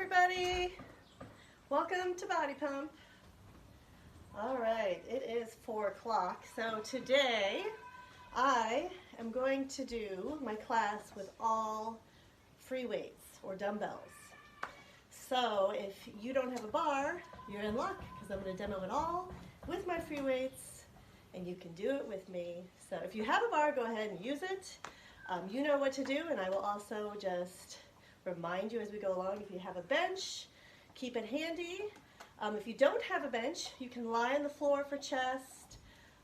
everybody. Welcome to Body Pump. All right, it is 4 o'clock. So today I am going to do my class with all free weights or dumbbells. So if you don't have a bar, you're in luck because I'm going to demo it all with my free weights and you can do it with me. So if you have a bar, go ahead and use it. You know what to do, and I will also just remind you as we go along. If you have a bench, keep it handy. If you don't have a bench, you can lie on the floor for chest.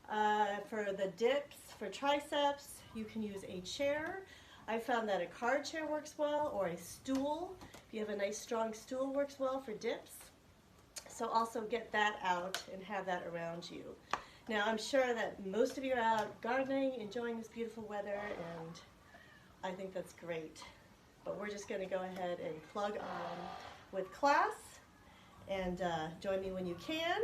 For the dips, for triceps, you can use a chair. I found that a card chair works well, or a stool. If you have a nice strong stool, works well for dips. So also get that out and have that around you. Now I'm sure that most of you are out gardening, enjoying this beautiful weather, and I think that's great. But we're just going to go ahead and plug on with class, and join me when you can.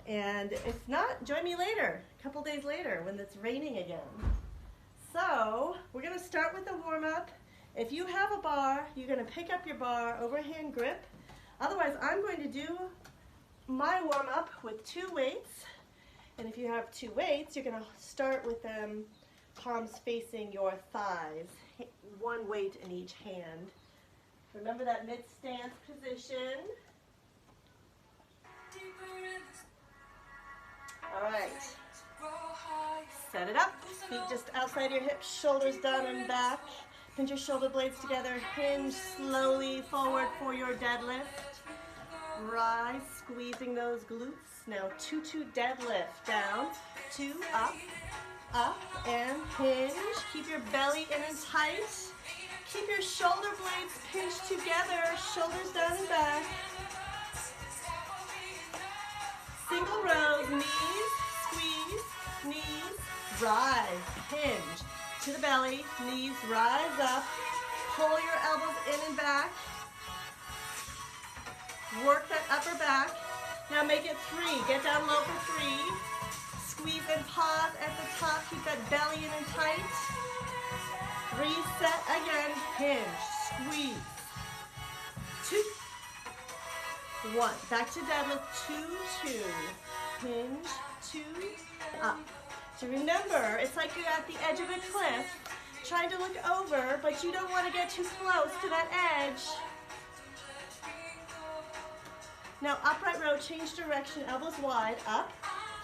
And if not, join me later, a couple days later when it's raining again. So we're going to start with the warm-up. If you have a bar, you're going to pick up your bar, overhand grip. Otherwise, I'm going to do my warm-up with 2 weights. And if you have 2 weights, you're going to start with them palms facing your thighs, 1 weight in each hand. Remember that mid-stance position. All right. Set it up. Feet just outside your hips, shoulders down and back. Pinch your shoulder blades together. Hinge slowly forward for your deadlift. Rise, squeezing those glutes. Now 2-2 deadlift. Down, 2, up, and hinge. Keep your belly in and tight. Keep your shoulder blades pinched together, shoulders down and back. Single rows, knees, squeeze, knees, rise, hinge. To the belly, knees rise up. Pull your elbows in and back. Work that upper back. Now make it 3. Get down low for 3. Squeeze and pause at the top. Keep that belly in and tight. Reset again. Hinge. Squeeze. 2, 1. Back to deadlift. 2, 2. Hinge. 2, up. So remember, it's like you're at the edge of a cliff, trying to look over, but you don't want to get too close to that edge. Now upright row, change direction, elbows wide, up.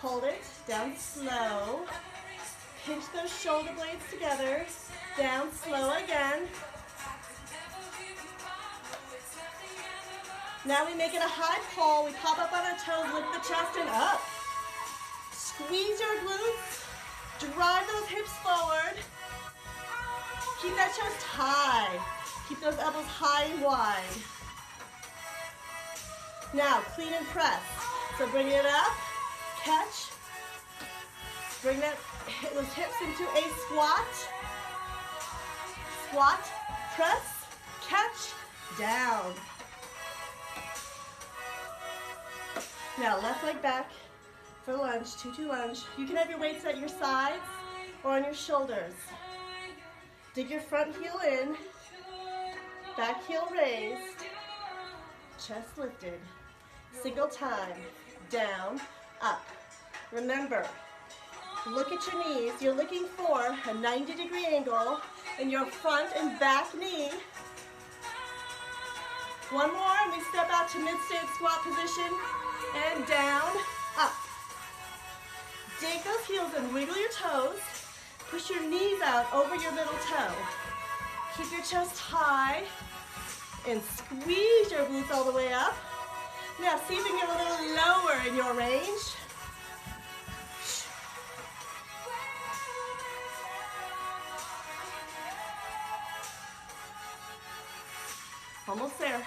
Hold it, down slow. Pinch those shoulder blades together. Down slow again. Now we make it a high pull. We pop up on our toes, lift the chest and up. Squeeze your glutes. Drive those hips forward. Keep that chest high. Keep those elbows high and wide. Now clean and press. So bring it up. Catch. Bring those hips into a squat. Squat, press, catch, down. Now left leg back for lunge, 2-2 lunge. You can have your weights at your sides or on your shoulders. Dig your front heel in, back heel raised, chest lifted. Single time, down, up. Remember, look at your knees. You're looking for a 90-degree angle in your front and back knee. 1 more, and we step out to mid-stance squat position, and down, up. Dig those heels and wiggle your toes. Push your knees out over your middle toe. Keep your chest high, and squeeze your glutes all the way up. Now see if you can get a little lower in your range. Almost there.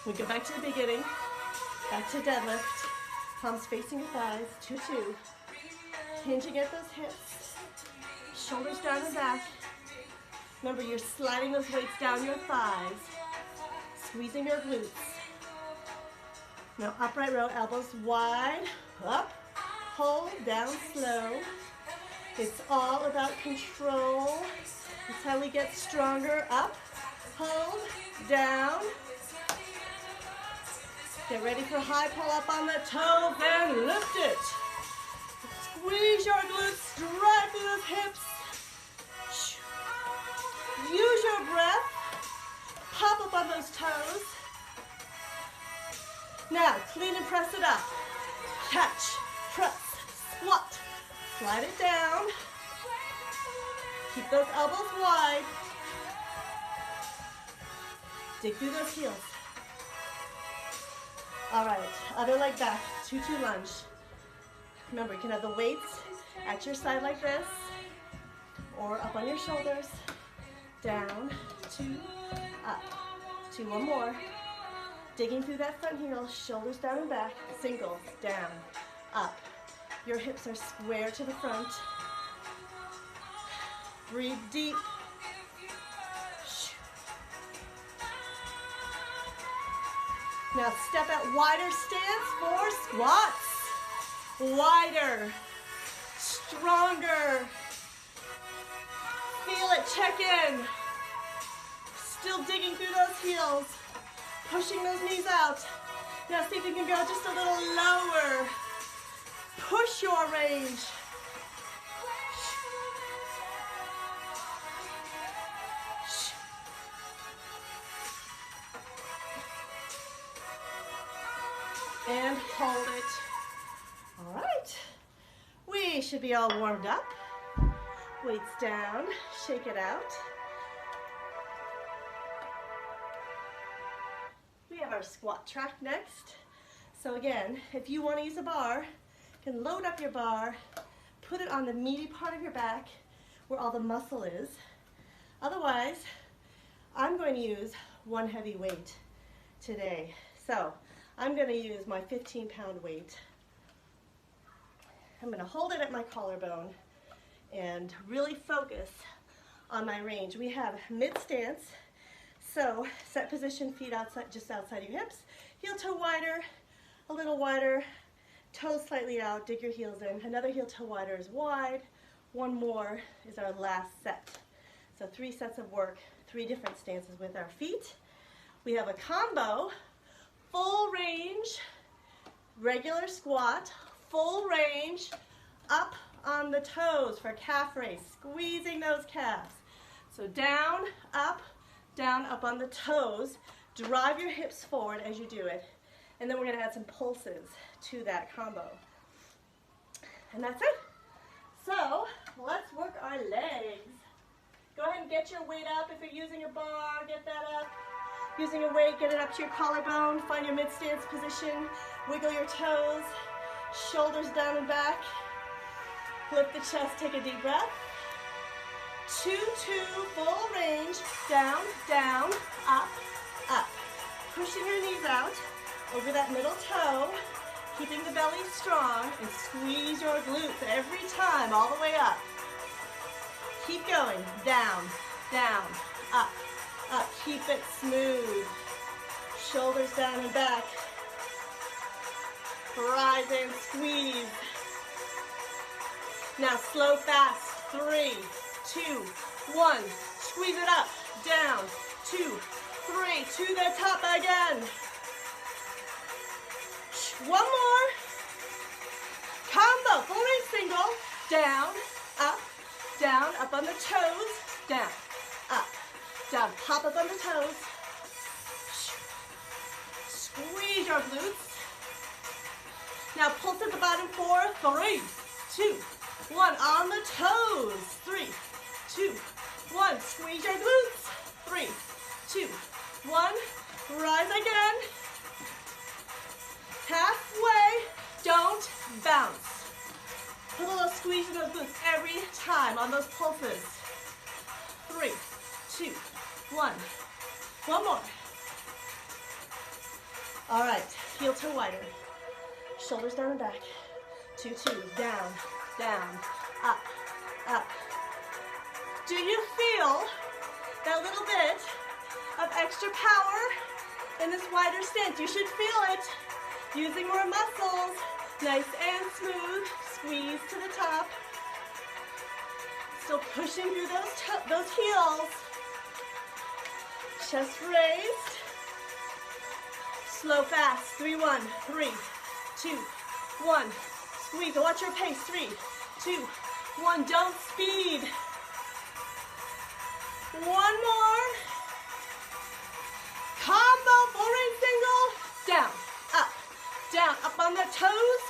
We go back to the beginning. Back to deadlift. Palms facing your thighs. 2-2. Hinging at those hips. Shoulders down and back. Remember, you're sliding those weights down your thighs. Squeezing your glutes. Now upright row, elbows wide. Up. Hold. Down slow. It's all about control. That's how we get stronger. Up. Hold. Down. Get ready for high pull up on the toes and lift it. Squeeze your glutes, drive through those hips. Use your breath. Pop up on those toes. Now, clean and press it up. Catch, press, squat. Slide it down. Keep those elbows wide. Dig through those heels. All right, other leg back, 2-2 lunge. Remember, you can have the weights at your side like this, or up on your shoulders. Down, 2, up. 2, one more. Digging through that front heel, shoulders down and back, singles, down, up. Your hips are square to the front. Breathe deep. Now step out, wider stance for squats. Wider, stronger. Feel it, check in. Still digging through those heels. Pushing those knees out. Now see if you can go just a little lower. Push your range. And hold it. All right. We should be all warmed up. Weights down, shake it out. We have our squat track next. So again, if you want to use a bar, you can load up your bar, put it on the meaty part of your back where all the muscle is. Otherwise, I'm going to use one heavy weight today. So I'm going to use my 15-pound weight. I'm going to hold it at my collarbone and really focus on my range. We have mid-stance, so set position, feet outside, just outside your hips, heel toe wider, a little wider, toes slightly out, dig your heels in. Another heel toe wider is wide. One more is our last set. So 3 sets of work, 3 different stances with our feet. We have a combo, full range, regular squat, full range, up on the toes for calf raise, squeezing those calves. So down, up on the toes. Drive your hips forward as you do it. And then we're gonna add some pulses to that combo. And that's it. So let's work our legs. Go ahead and get your weight up. If you're using a bar, get that up. Using a weight, get it up to your collarbone. Find your mid-stance position. Wiggle your toes. Shoulders down and back. Lift the chest, take a deep breath. 2-2, full range. Down, down, up, up. Pushing your knees out over that middle toe. Keeping the belly strong and squeeze your glutes every time, all the way up. Keep going, down, down, up, up. Keep it smooth. Shoulders down and back. Rise and squeeze. Now slow, fast. 3, 2, 1. Squeeze it up, down, 2, 3. To the top again. One more. Combo, full range single. Down, up on the toes. Down, up, down. Pop up on the toes. Squeeze your glutes. Now pulse at the bottom for 3, 2, 1. On the toes. 3, 2, 1. Squeeze your glutes. 3, 2, 1. Rise again. Halfway. Don't bounce. Put a little squeeze in those glutes every time on those pulses. 3, 2, 1. One more. All right. Heel toe wider. Shoulders down and back. 2, 2. Down, down, up, up. Do you feel that little bit of extra power in this wider stance? You should feel it. Using more muscles. Nice and smooth. Squeeze to the top. Still pushing through those heels. Chest raised. Slow, fast. 3, 1, 3, 2, 1. Squeeze. Watch your pace. 3, 2, 1. Don't speed. One more. Combo, full range single. Down, up on the toes.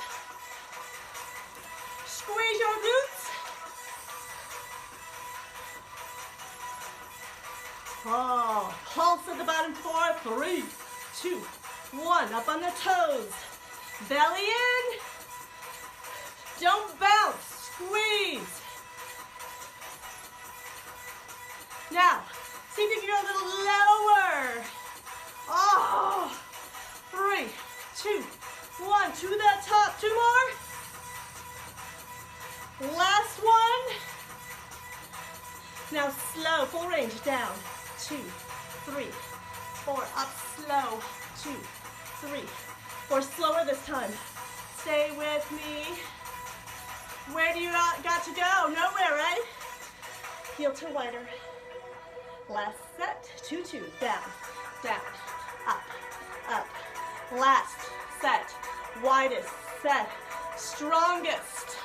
Squeeze your glutes. Oh, pulse at the bottom 4, 3, 2, 1. Up on the toes. Belly in. Don't bounce. Squeeze. Now, see if you can go a little lower. Oh, 3, 2, 1. To the top. 2 more. Last one. Now slow, full range. Down. 2, 3, 4. Up slow. 2, 3, 4. Slower this time. Stay with me. Where do you got to go? Nowhere, right? Heel to wider. Last set. 2, 2. Down, up. Last set. Widest set. Strongest.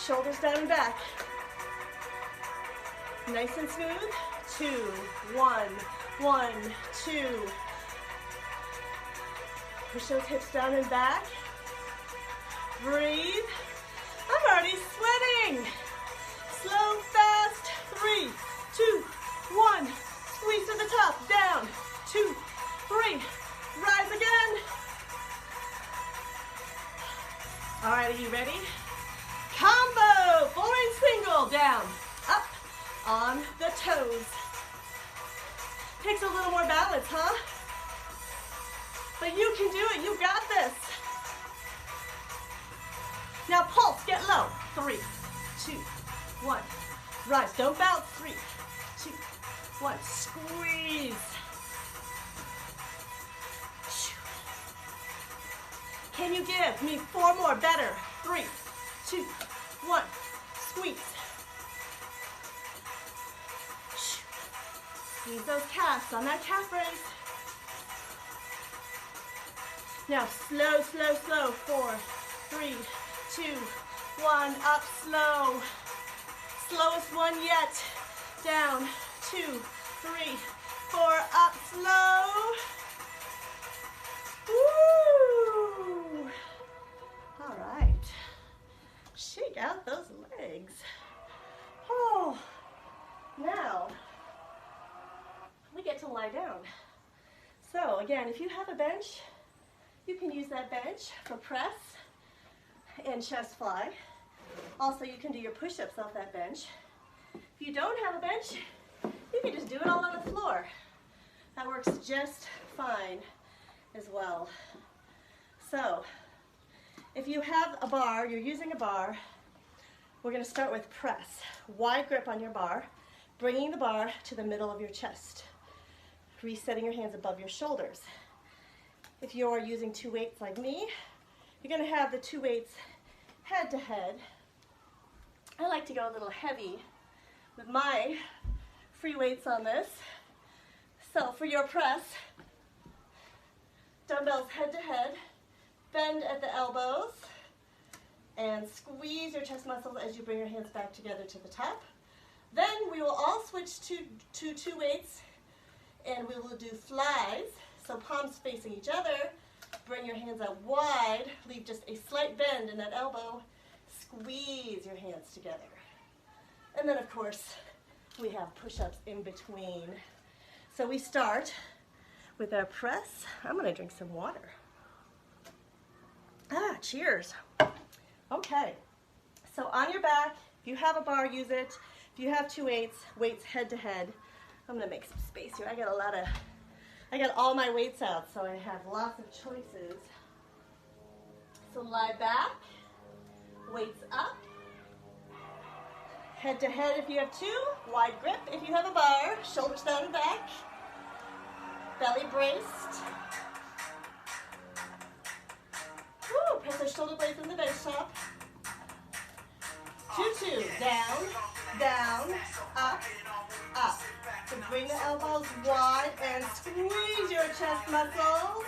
Shoulders down and back. Nice and smooth. 2, 1, 1, 2. Push those hips down and back. Breathe. I'm already sweating. Slow, fast. 3, 2, 1. Squeeze to the top. Down. 2, 3. Rise again. All right, are you ready? Combo. Full range single. Down. Up. On the toes. Takes a little more balance, huh? But you can do it. You got this. Now pulse. Get low. 3, 2, 1. Rise. Don't bounce. 3, 2, 1. Squeeze. Can you give me 4 more? Better. 3, 2, 1. Squeeze. Squeeze those calves on that calf raise. Now slow, slow, slow. 4, 3, 2, 1. Up slow. Slowest one yet. Down. 2, 3, 4. Up slow. Woo! All right. Shake out those legs. Oh, now we get to lie down. So again, if you have a bench, you can use that bench for press and chest fly. Also, you can do your push-ups off that bench. If you don't have a bench, you can just do it all on the floor. That works just fine as well. So, if you have a bar, you're using a bar, we're going to start with press. Wide grip on your bar, bringing the bar to the middle of your chest. Resetting your hands above your shoulders. If you're using 2 weights like me, you're going to have the 2 weights head to head. I like to go a little heavy with my free weights on this. So for your press, dumbbells head to head, bend at the elbows, and squeeze your chest muscles as you bring your hands back together to the top. Then we will all switch to 2 weights, and we will do flies. So palms facing each other, bring your hands out wide, leave just a slight bend in that elbow, squeeze your hands together. And then of course, we have push-ups in between. So we start with our press. I'm gonna drink some water. Cheers. Okay, so on your back, if you have a bar, use it. If you have 2 weights head to head. I'm gonna make some space here. I got all my weights out, so I have lots of choices. So lie back, weights up, head to head if you have 2, wide grip if you have a bar, shoulders down and back, belly braced. Woo, press the shoulder blades in the bench top. 2, 2, down, down, up, up. So bring the elbows wide and squeeze your chest muscles.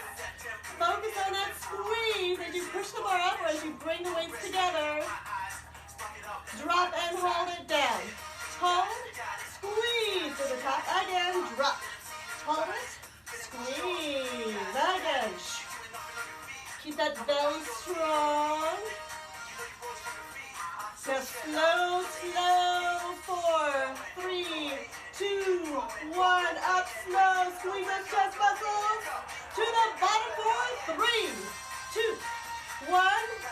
more up, or as you bring the weights together, drop and hold it down. Hold, squeeze to the top, again, drop. Hold it, squeeze, again. Keep that belly strong. Now slow, slow, 4, 3, 2, 1, up, slow, squeeze those chest muscles to the bottom for 3, 2, 1,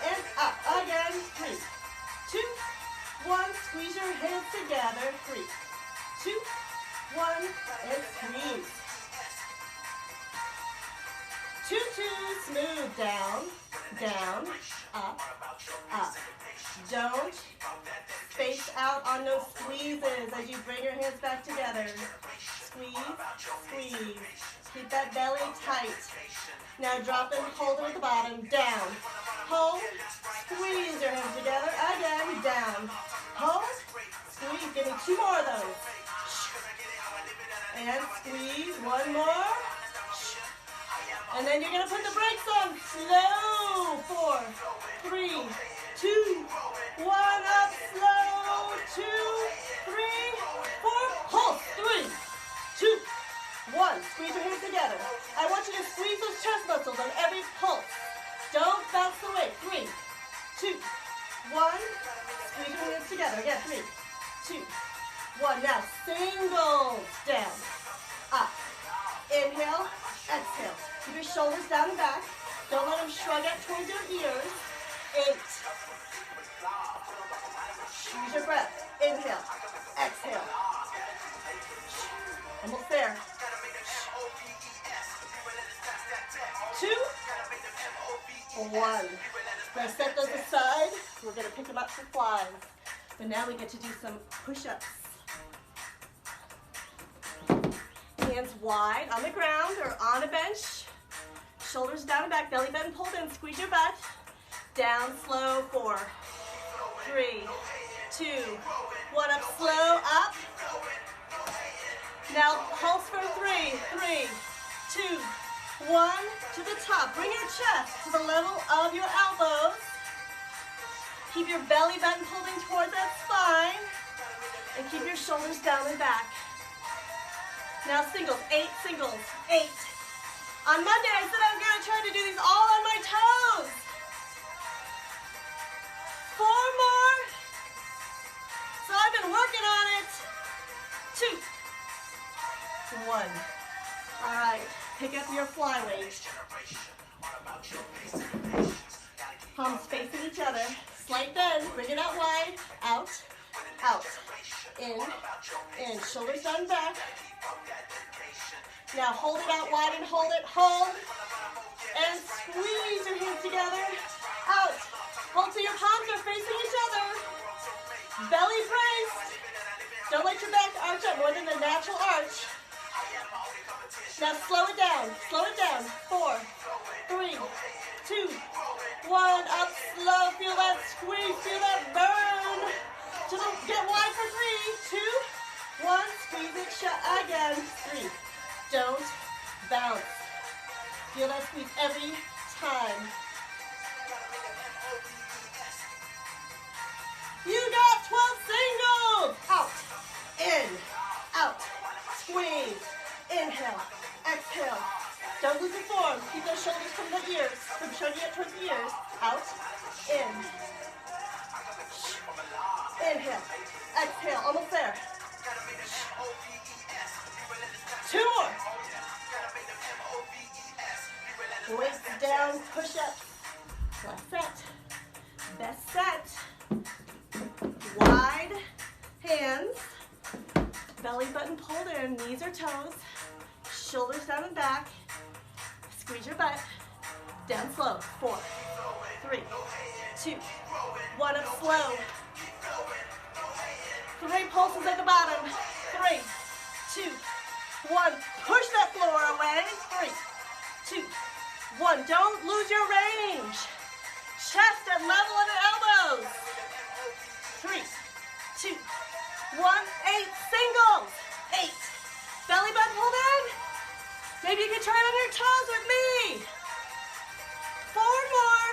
and up, again, 3, 2, 1, squeeze your hands together, 3, 2, 1, and squeeze. 2, 2, smooth, down, down, up, up. Don't space out on those squeezes as you bring your hands back together. Squeeze, squeeze. Keep that belly tight. Now drop and hold it at the bottom. Down. Hold. Squeeze your hands together. Again. Down. Hold. Squeeze. Give me 2 more of those. And squeeze. 1 more. And then you're going to put the brakes on. Slow. 4, 3, 2, 1, up, slow, 2, 3, 4, hold, 3, 2, 1, squeeze your hands together. I want you to squeeze those chest muscles on every pulse. Don't bounce away, 3, 2, 1, squeeze your hands together, again, 3, 2, 1, now singles, down, up, inhale, exhale, keep your shoulders down and back, don't let them shrug out towards your ears, 8, use your breath. Inhale. Exhale. Almost there. 2, 1. We're going to set those aside. We're going to pick them up for flies. But now we get to do some push-ups. Hands wide on the ground or on a bench. Shoulders down and back. Belly button pulled in. Squeeze your butt. Down slow. 4, 3, 2, 1, up, slow, up. Now pulse for 3, 3, 2, 1, to the top. Bring your chest to the level of your elbows. Keep your belly button pulled in towards that spine. And keep your shoulders down and back. Now singles, 8 singles, 8. On Monday I said I was going to try to do these all on my toes. 4 more. So I've been working on it. 2, 1. All right, pick up your fly weight. Palms facing each other. Slight bend, bring it out wide. Out, out, in. Shoulders down back. Now hold it out wide and hold it. Hold. And squeeze your hands together. Out. Hold till your palms are facing each other. Belly braced. Don't let your back arch up more than the natural arch. Now slow it down. Slow it down. 4, 3, 2, 1. Up slow. Feel that squeeze. Feel that burn. Get wide for 3, 2, 1. Squeeze it shut again. 3. Don't bounce. Feel that squeeze every time. You got 12 singles. Out, in, out, squeeze, inhale, exhale. Don't lose your form. Keep those shoulders from the ears, from showing up towards the ears. Out, in, inhale, exhale. Almost there. 2 more. Weights down, push up. Last set. Best set. Wide hands. Belly button pulled in, knees or toes. Shoulders down and back. Squeeze your butt. Down slow. 4, 3, 2, 1. Up slow. 3 pulses at the bottom. 3, 2, 1. Push that floor away. 3, 2, 1. Don't lose your range. Chest at level of the elbows. 3, 2, 1. 8 singles. 8. Belly button pulled in. Maybe you can try it on your toes with me. 4 more.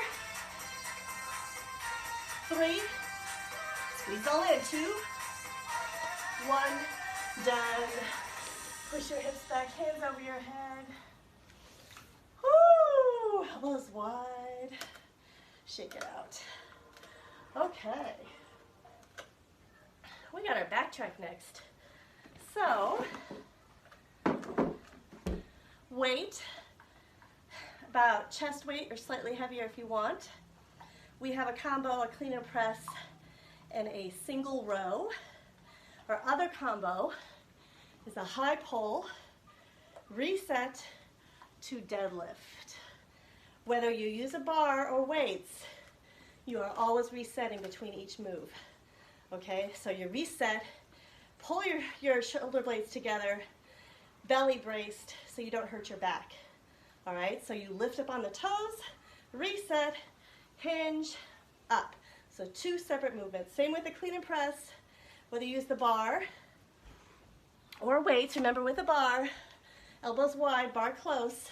3, squeeze all in, 2, 1, done. Push your hips back, hands over your head. Woo, elbows wide. Shake it out. Okay. We got our back track next. So, weight, about chest weight or slightly heavier if you want. We have a combo, a clean and press, and a single row. Our other combo is a high pull, reset to deadlift. Whether you use a bar or weights, you are always resetting between each move. Okay, so you reset, pull your shoulder blades together, belly braced so you don't hurt your back. All right, so you lift up on the toes, reset, hinge, up. So 2 separate movements. Same with the clean and press, whether you use the bar or weights. Remember, with the bar, elbows wide, bar close,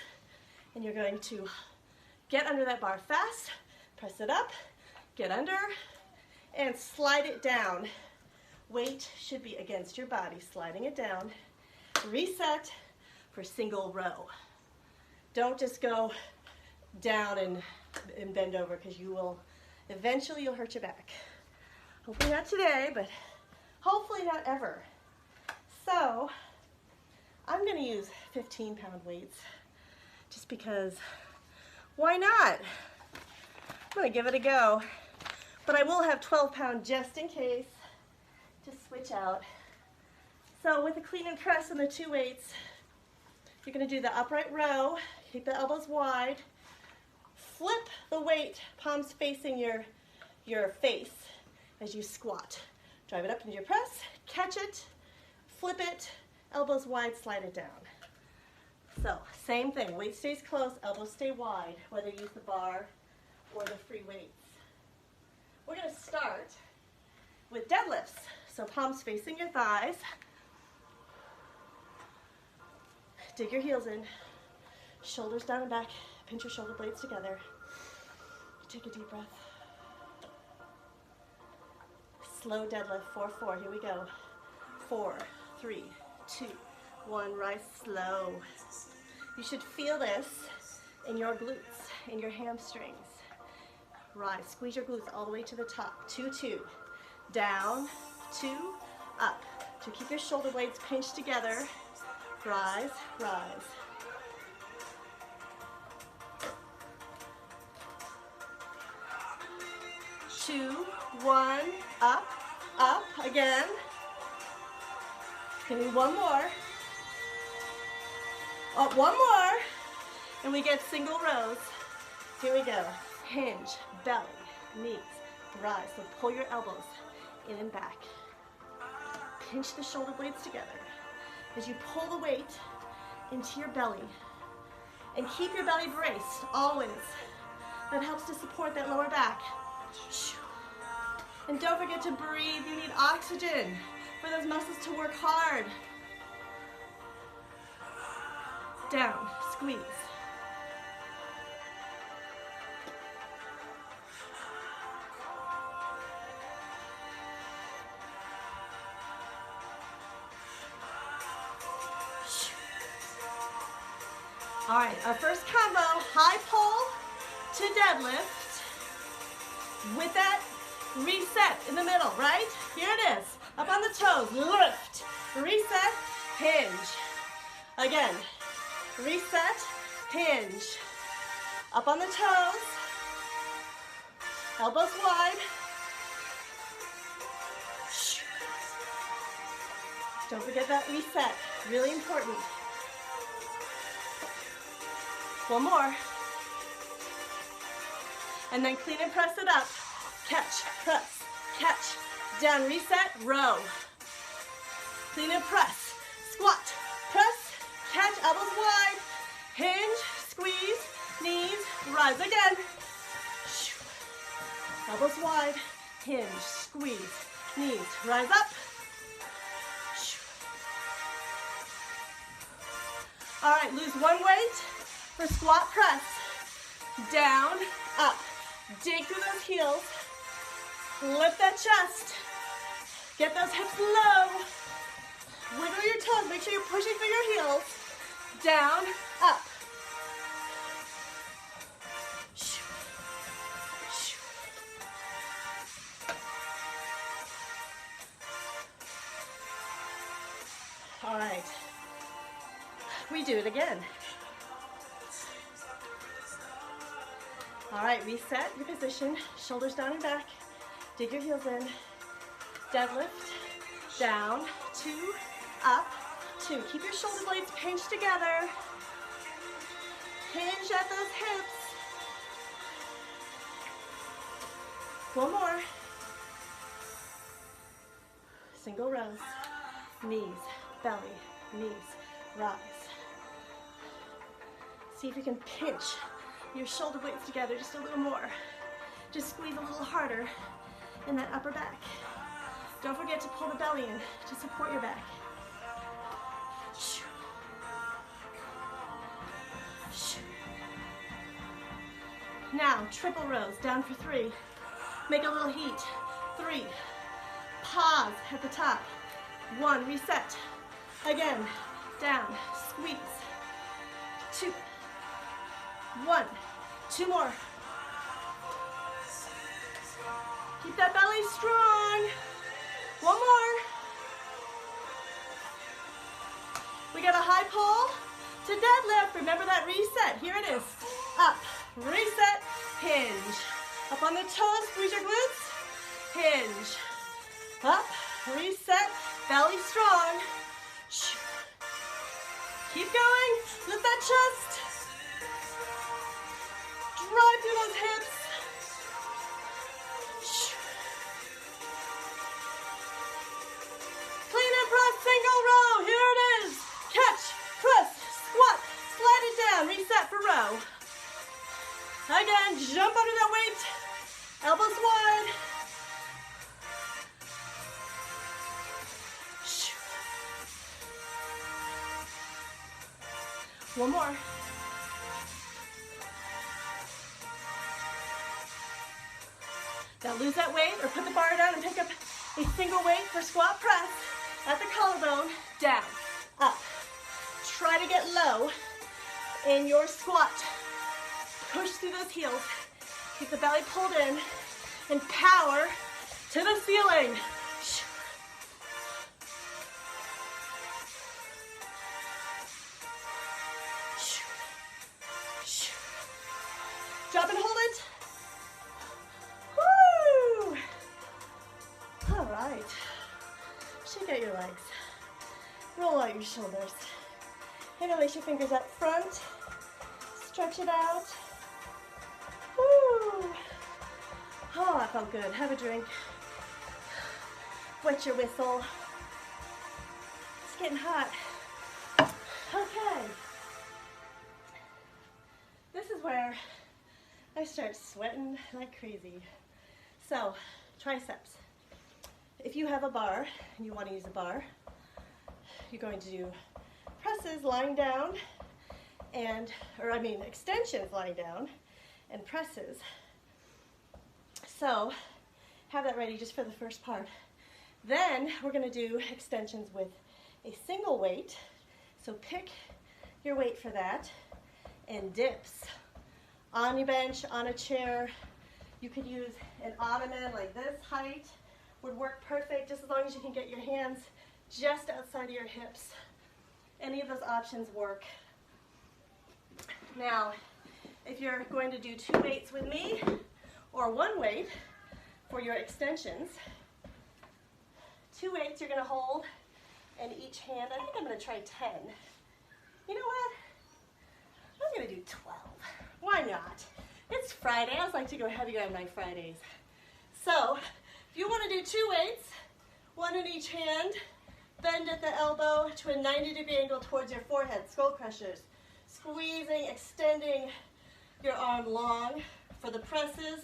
and you're going to get under that bar fast, press it up, get under, and slide it down. Weight should be against your body, sliding it down. Reset for single row. Don't just go down and bend over, because you will, eventually you'll hurt your back. Hopefully not today, but hopefully not ever. So I'm gonna use 15-pound weights just because, why not? I'm gonna give it a go. But I will have 12-pound just in case, to switch out. So with the clean and press and the 2 weights, you're gonna do the upright row, keep the elbows wide, flip the weight, palms facing your face as you squat. Drive it up into your press, catch it, flip it, elbows wide, slide it down. So same thing, weight stays close, elbows stay wide, whether you use the bar or the free weights. We're gonna start with deadlifts. So palms facing your thighs. Dig your heels in, shoulders down and back, pinch your shoulder blades together. Take a deep breath. Slow deadlift, 4-4, here we go. 4, 3, 2, 1, rise slow. You should feel this in your glutes, in your hamstrings. Rise, squeeze your glutes all the way to the top. 2, 2, down, 2, up. To keep your shoulder blades pinched together. Rise, rise. Two, 1, up, up, again. Give me 1 more. Up, 1 more. And we get single rows. Here we go. Hinge, belly, knees, rise. So pull your elbows in and back. Pinch the shoulder blades together as you pull the weight into your belly. And keep your belly braced, always. That helps to support that lower back. And don't forget to breathe. You need oxygen for those muscles to work hard. Down, squeeze. All right, our first combo, high pull to deadlift with that reset in the middle, right? Here it is, up on the toes, lift, reset, hinge. Again, reset, hinge. Up on the toes, elbows wide. Don't forget that reset, really important. 1 more. And then clean and press it up. Catch, press, catch, down, reset, row. Clean and press, squat, press, catch, elbows wide, hinge, squeeze, knees, rise again. Elbows wide, hinge, squeeze, knees, rise up. All right, lose 1 weight for squat press. Down, up. Dig through those heels. Lift that chest. Get those hips low. Wiggle your toes. Make sure you're pushing through your heels. Down, up. All right. We do it again. All right, reset your position. Shoulders down and back. Dig your heels in. Deadlift. Down, 2, up, 2. Keep your shoulder blades pinched together. Hinge at those hips. One more. Single rows. Knees, belly, knees, rise. See if you can pinch your shoulder blades together just a little more. Just squeeze a little harder in that upper back. Don't forget to pull the belly in to support your back. Now, triple rows, down for 3. Make a little heat. 3. Pause at the top. 1, reset. Again, down, squeeze. 2. 1. 2 more. Keep that belly strong. 1 more. We got a high pull to deadlift. Remember that reset. Here it is. Up, reset, hinge. Up on the toes, squeeze your glutes. Hinge. Up, reset, belly strong. Keep going. Lift that chest. Drive through those hips. Clean and press, single row. Here it is. Catch, press, squat, slide it down. Reset for row. Again, jump under that weight. Elbows wide. One more. Now lose that weight or put the bar down and pick up a single weight for squat press at the collarbone. Down, up. Try to get low in your squat. Push through those heels. Keep the belly pulled in and power to the ceiling. Drop and hold it. Woo! All right. Shake out your legs. Roll out your shoulders. Interlace your fingers up front. Stretch it out. Woo! Oh, that felt good. Have a drink. Wet your whistle. It's getting hot. Okay. This is where I start sweating like crazy. So, triceps. If you have a bar and you want to use a bar, you're going to do presses lying down extensions lying down and presses. So, have that ready just for the first part. Then we're going to do extensions with a single weight. So pick your weight for that and dips. On your bench, on a chair. You could use an ottoman like this height. Would work perfect just as long as you can get your hands just outside of your hips. Any of those options work. Now, if you're going to do 2 weights with me or 1 weight for your extensions, 2 weights you're going to hold in each hand. I think I'm going to try 10. You know what? I'm going to do 12. Why not? It's Friday. I always like to go heavier on my Fridays. So, if you want to do 2 weights, 1 in each hand, bend at the elbow to a 90-degree angle towards your forehead, skull crushers. Squeezing, extending your arm long for the presses.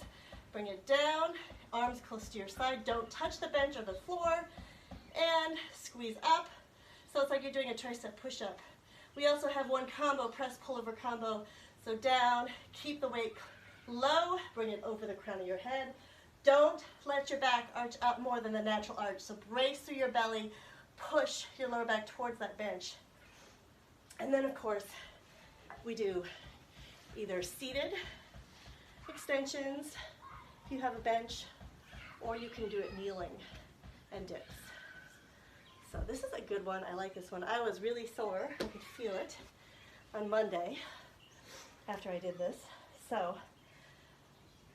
Bring it down, arms close to your side. Don't touch the bench or the floor. And squeeze up. So it's like you're doing a tricep push-up. We also have 1 combo, press pullover combo. So down, keep the weight low, bring it over the crown of your head. Don't let your back arch up more than the natural arch. So brace through your belly, push your lower back towards that bench. And then, of course, we do either seated extensions, if you have a bench, or you can do it kneeling and dips. So this is a good one. I like this one. I was really sore. I could feel it on Monday after I did this. So,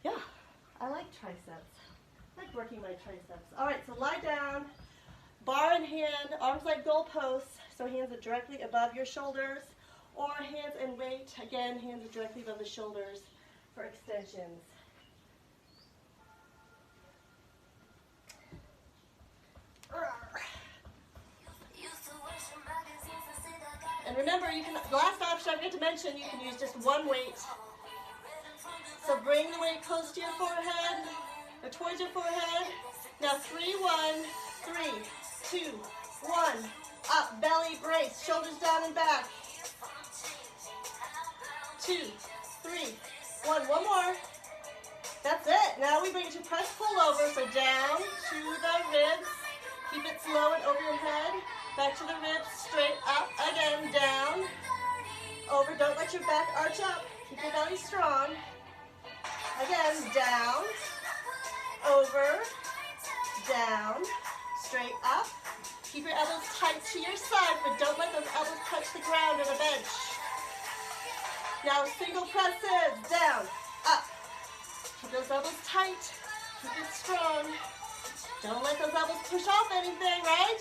yeah, I like triceps. I like working my triceps. All right, so lie down, bar in hand, arms like goalposts, so hands are directly above your shoulders, or hands and weight, again, hands are directly above the shoulders for extensions. And remember, you can, the last option I forgot to mention, you can use just one weight. So bring the weight close to your forehead, or towards your forehead. Now 3, 1, 3, 2, 1. Up, belly brace, shoulders down and back. 2, 3, 1. One more. That's it. Now we bring it to press pull over. So down to the ribs. Keep it slow and over your head. Back to the ribs, straight up, again, down, over, don't let your back arch up, keep your belly strong, again, down, over, down, straight up, keep your elbows tight to your side, but don't let those elbows touch the ground or the bench. Now single presses, down, up, keep those elbows tight, keep it strong, don't let those elbows push off anything, right?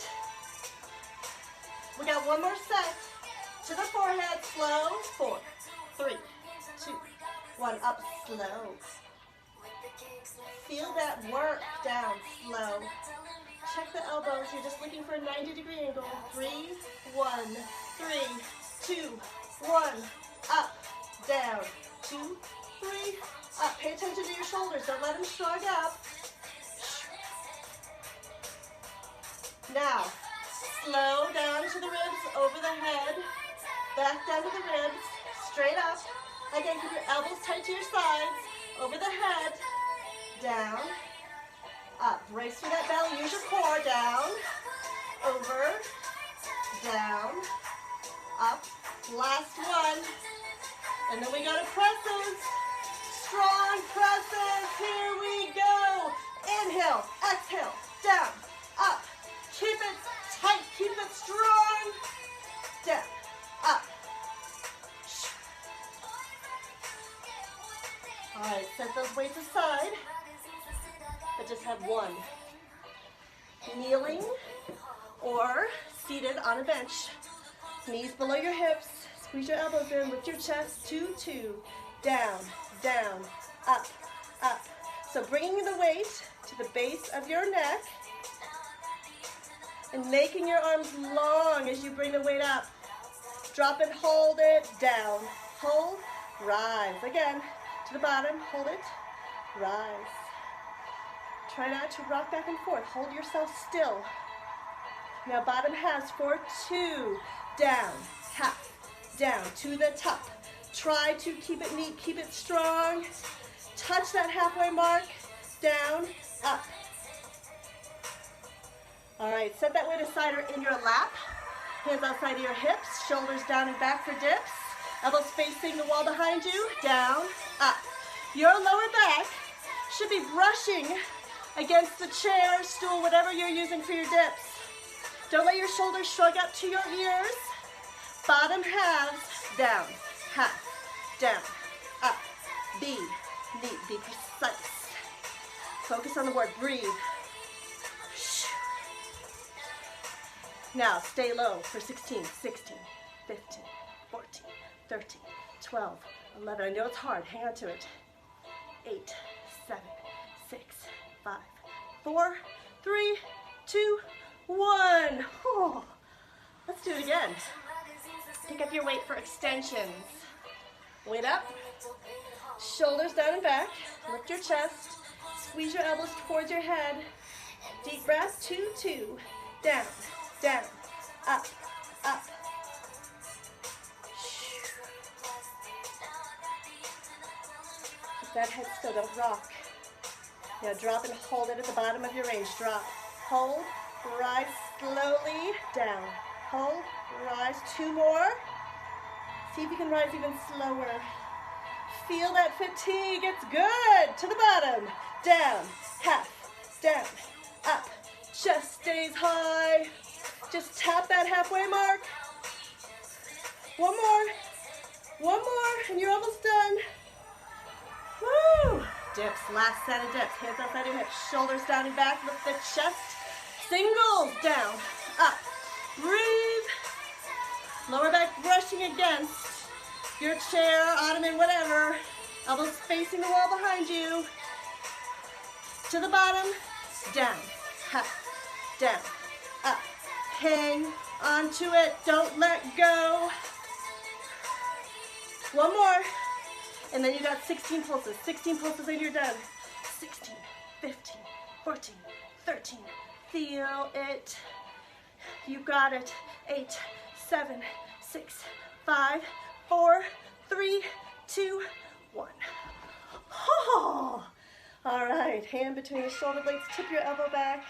We got one more set. To the forehead, slow. 4, 3, 2, 1. Up, slow. Feel that work. Down, slow. Check the elbows. You're just looking for a 90-degree angle. 3, 1, 3, 2, 1. Up, down. 2, 3, up. Pay attention to your shoulders. Don't let them shrug up. Now, slow down to the ribs, over the head, back down to the ribs, straight up. Again, keep your elbows tight to your sides, over the head, down, up. Brace through that belly, use your core, down, over, down, up. Last one. And then we go to presses. Strong presses, here we go. Inhale, exhale, down, up. Keep it tight, keep it strong. Down, up. All right, set those weights aside, but just have one. Kneeling or seated on a bench. Knees below your hips, squeeze your elbows in, lift your chest, 2, 2, down, down, up, up. So bringing the weight to the base of your neck, and making your arms long as you bring the weight up. Drop it, hold it, down, hold, rise. Again, to the bottom, hold it, rise. Try not to rock back and forth. Hold yourself still. Now bottom halves for 2, down, half, down, to the top. Try to keep it neat, keep it strong. Touch that halfway mark, down, up. All right, set that weight aside or in your lap. Hands outside of your hips, shoulders down and back for dips. Elbows facing the wall behind you, down, up. Your lower back should be brushing against the chair, stool, whatever you're using for your dips. Don't let your shoulders shrug up to your ears. Bottom halves, down, half, down, up. Be neat, be precise. Focus on the word, breathe. Now, stay low for 16, 16, 15, 14, 13, 12, 11. I know it's hard. Hang on to it. 8, 7, 6, 5, 4, 3, 2, 1. Oh, let's do it again. Pick up your weight for extensions. Weight up. Shoulders down and back. Lift your chest. Squeeze your elbows towards your head. Deep breath. 2, 2. Down. Down, up, up. Keep that head still, don't rock. Now drop and hold it at the bottom of your range. Drop, hold, rise slowly down. Hold, rise, 2 more. See if you can rise even slower. Feel that fatigue, it's good. To the bottom, down, half, down, up. Chest stays high. Just tap that halfway mark. One more, and you're almost done. Woo! Dips, last set of dips. Hands outside your hips, shoulders down and back, lift the chest. Singles, down, up, breathe. Lower back brushing against your chair, ottoman, whatever. Elbows facing the wall behind you. To the bottom, down, up, down, up. Hang onto it, don't let go. One more, and then you got 16 pulses. 16 pulses and you're done. 16, 15, 14, 13. Feel it. You got it. 8, 7, 6, 5, 4, 3, 2, 1. Oh. All right, hand between your shoulder blades, tip your elbow back.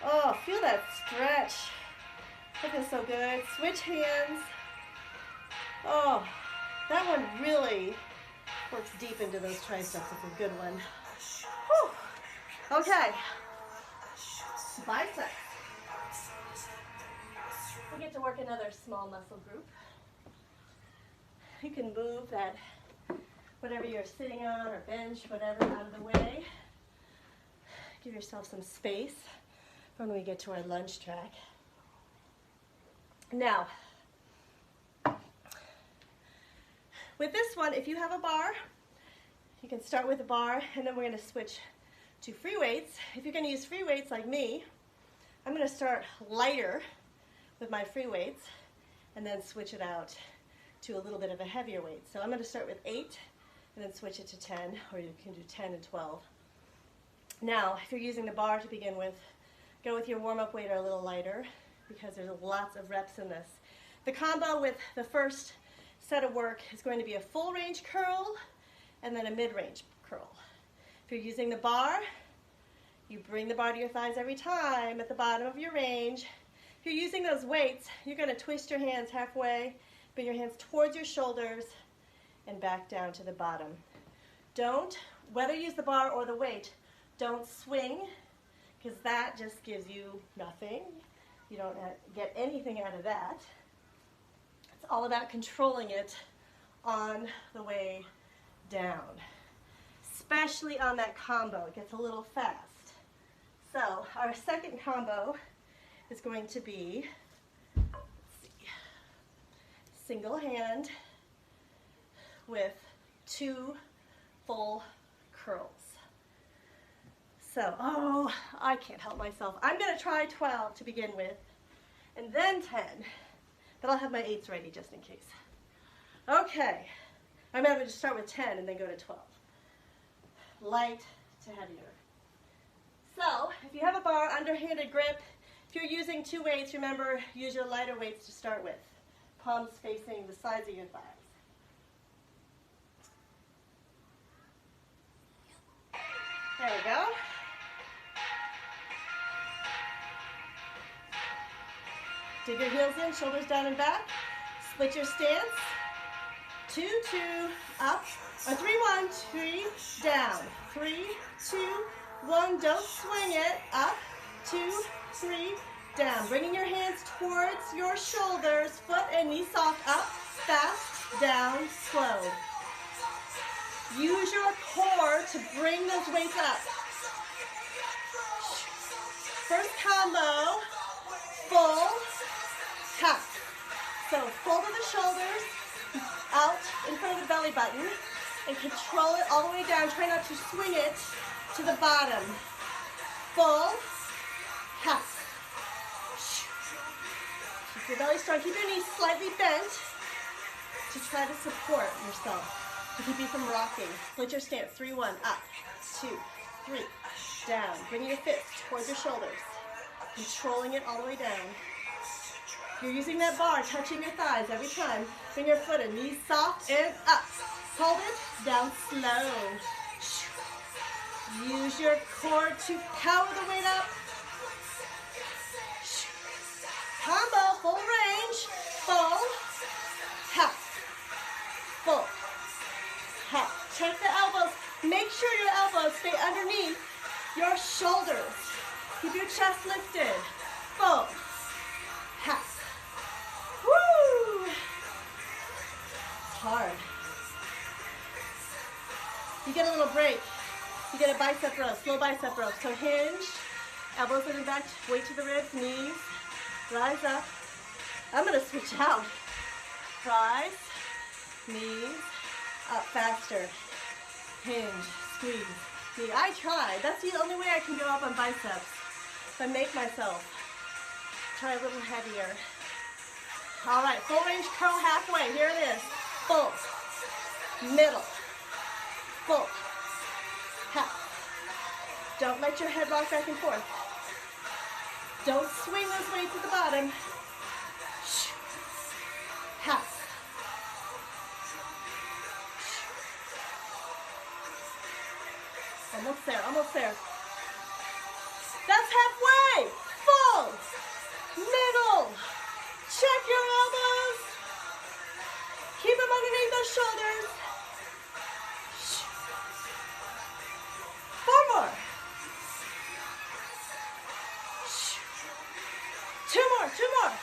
Oh, feel that stretch. That feels so good. Switch hands. Oh, that one really works deep into those triceps. It's a good one. Whew. Okay. Biceps. We get to work another small muscle group. You can move that, whatever you're sitting on or bench, whatever, out of the way. Give yourself some space for when we get to our lunge track. Now, with this one, if you have a bar, you can start with a bar, and then we're going to switch to free weights. If you're going to use free weights like me, I'm going to start lighter with my free weights and then switch it out to a little bit of a heavier weight. So I'm going to start with 8 and then switch it to 10, or you can do 10 and 12. Now, if you're using the bar to begin with, go with your warm-up weight or a little lighter because there's lots of reps in this. The combo with the first set of work is going to be a full range curl and then a mid-range curl. If you're using the bar, you bring the bar to your thighs every time at the bottom of your range. If you're using those weights, you're going to twist your hands halfway, bring your hands towards your shoulders, and back down to the bottom. Don't, whether you use the bar or the weight, don't swing, because that just gives you nothing. You don't get anything out of that. It's all about controlling it on the way down, especially on that combo. It gets a little fast. So our second combo is going to be, let's see, single hand with 2 full curls. So, oh, I can't help myself. I'm going to try 12 to begin with, and then 10, but I'll have my 8s ready just in case. Okay, I'm going to start with 10 and then go to 12. Light to heavier. So, if you have a bar, underhanded grip, if you're using 2 weights, remember, use your lighter weights to start with. Palms facing the sides of your thighs. There we go. Dig your heels in, shoulders down and back. Split your stance. 2, 2, up. 3, 1, 3, down. 3, 2, 1. Don't swing it. Up. 2, 3, down. Bringing your hands towards your shoulders, foot and knee soft. Up, fast, down, slow. Use your core to bring those weights up. First combo, full, tap. So fold the shoulders out in front of the belly button and control it all the way down. Try not to swing it to the bottom. Full, tap. Keep your belly strong. Keep your knees slightly bent to try to support yourself, to keep you from rocking. Split your stance. 3, 1, up, 2, 3, down. Bring your fists towards your shoulders, controlling it all the way down. If you're using that bar, touching your thighs every time. Bring your foot in, knees soft and up. Hold it, down slow. Use your core to power the weight up. Combo, full range, full, half, full, half. Check the elbows. Make sure your elbows stay underneath your shoulders. Keep your chest lifted. Full, half. Woo! It's hard. You get a little break. You get a bicep row, slow bicep row. So hinge, elbows in the back, weight to the ribs, knees, rise up. I'm gonna switch out. Rise, knees, up faster. Hinge, squeeze, knee. I tried. That's the only way I can go up on biceps. If I make myself try a little heavier. All right, full range curl halfway. Here it is. Full, middle, full, half. Don't let your head rock back and forth. Don't swing those weights at the bottom. Half. Almost there, almost there. That's halfway. Full, middle. Check your elbows. Keep them underneath those shoulders. Four more. Two more, two more.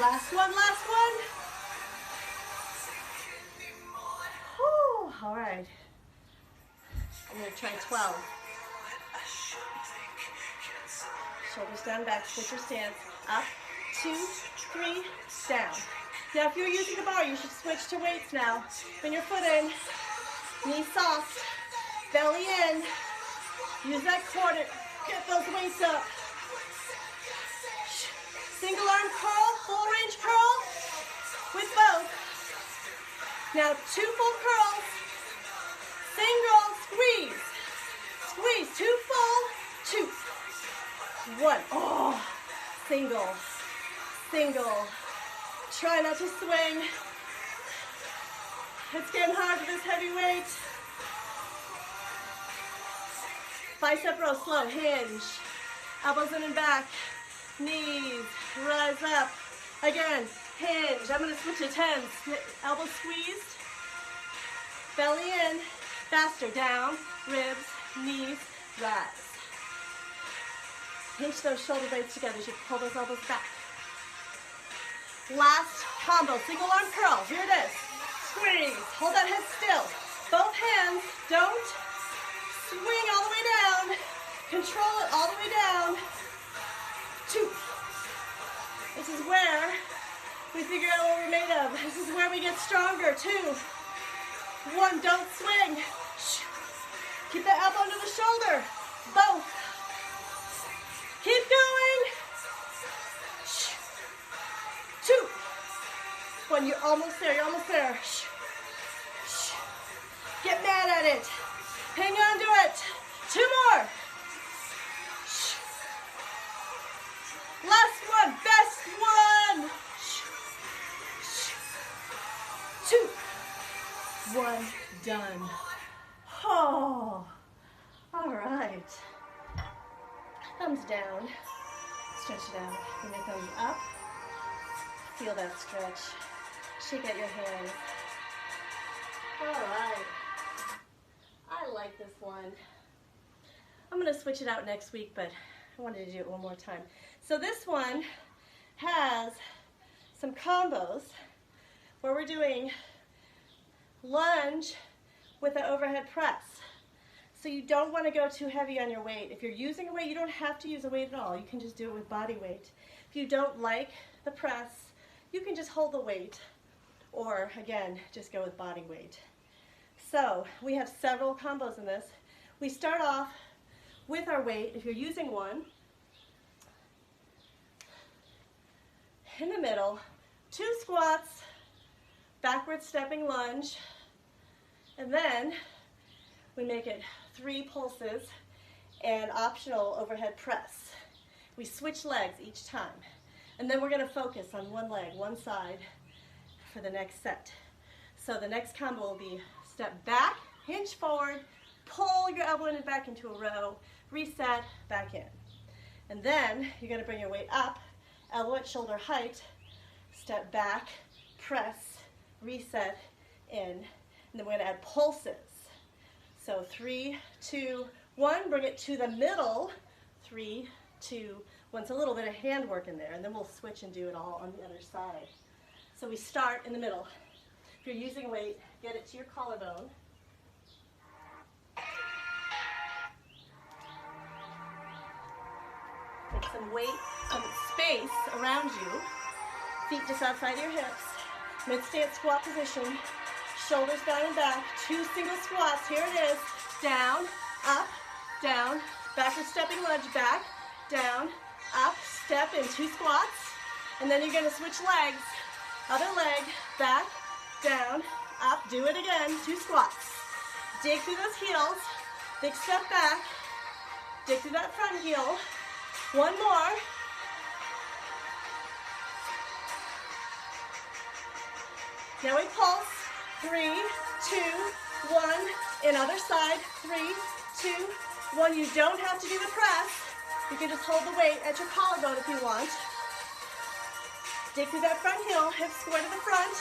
Last one, last one. Whew, all right. I'm going to try 12. Shoulders down, back, switch your stance. Up, 2, 3, down. Now if you're using a bar, you should switch to weights now. Bring your foot in, knees soft, belly in. Use that core to get those weights up. Single arm curl, full range curl with both. Now 2 full curls. Single, squeeze, squeeze, 2 full, 2, 1. Oh, single, single. Try not to swing. It's getting hard with this heavy weight. Bicep row, slow, hinge. Elbows in and back, knees, rise up. Again, hinge. I'm gonna switch to 10s. Elbows squeezed, belly in. Faster, down, ribs, knees, rise. Pinch those shoulder blades together as you pull those elbows back. Last combo, single arm curl. Here it is. Squeeze, hold that head still. Both hands, don't swing all the way down. Control it all the way down. 2. This is where we figure out what we're made of. This is where we get stronger. 2, 1, don't swing. Keep the elbow under the shoulder. Both. Keep going. 2, 1, you're almost there, you're almost there. Get mad at it. Hang on to it. 2 more. Last one, best one. 2, 1, done. Oh, all right. Thumbs down. Stretch it out. Bring your thumbs up. Feel that stretch. Shake out your hands. All right. I like this one. I'm going to switch it out next week, but I wanted to do it one more time. So this one has some combos where we're doing lunge with an overhead press. So you don't want to go too heavy on your weight. If you're using a weight, you don't have to use a weight at all. You can just do it with body weight. If you don't like the press, you can just hold the weight, or again, just go with body weight. So we have several combos in this. We start off with our weight, if you're using one, in the middle, 2 squats, backward stepping lunge, and then we make it 3 pulses and optional overhead press. We switch legs each time. And then we're going to focus on one leg, one side for the next set. So the next combo will be step back, hinge forward, pull your elbow in and back into a row, reset, back in. And then you're going to bring your weight up, elbow at shoulder height, step back, press, reset, in, and then we're going to add pulses. So 3, 2, 1, bring it to the middle, 3, 2, 1. So a little bit of hand work in there, and then we'll switch and do it all on the other side. So we start in the middle. If you're using weight, get it to your collarbone. Get some weight, some space around you. Feet just outside your hips. Mid-stance squat position. Shoulders down and back. 2 single squats. Here it is. Down, up, down. Backward stepping lunge. Back, down, up. Step in 2 squats. And then you're going to switch legs. Other leg. Back, down, up. Do it again. 2 squats. Dig through those heels. Big step back. Dig through that front heel. 1 more. Now we pulse. 3, 2, 1. In other side. 3, 2, 1. You don't have to do the press. You can just hold the weight at your collarbone if you want. Dig through that front heel. Hips square to the front.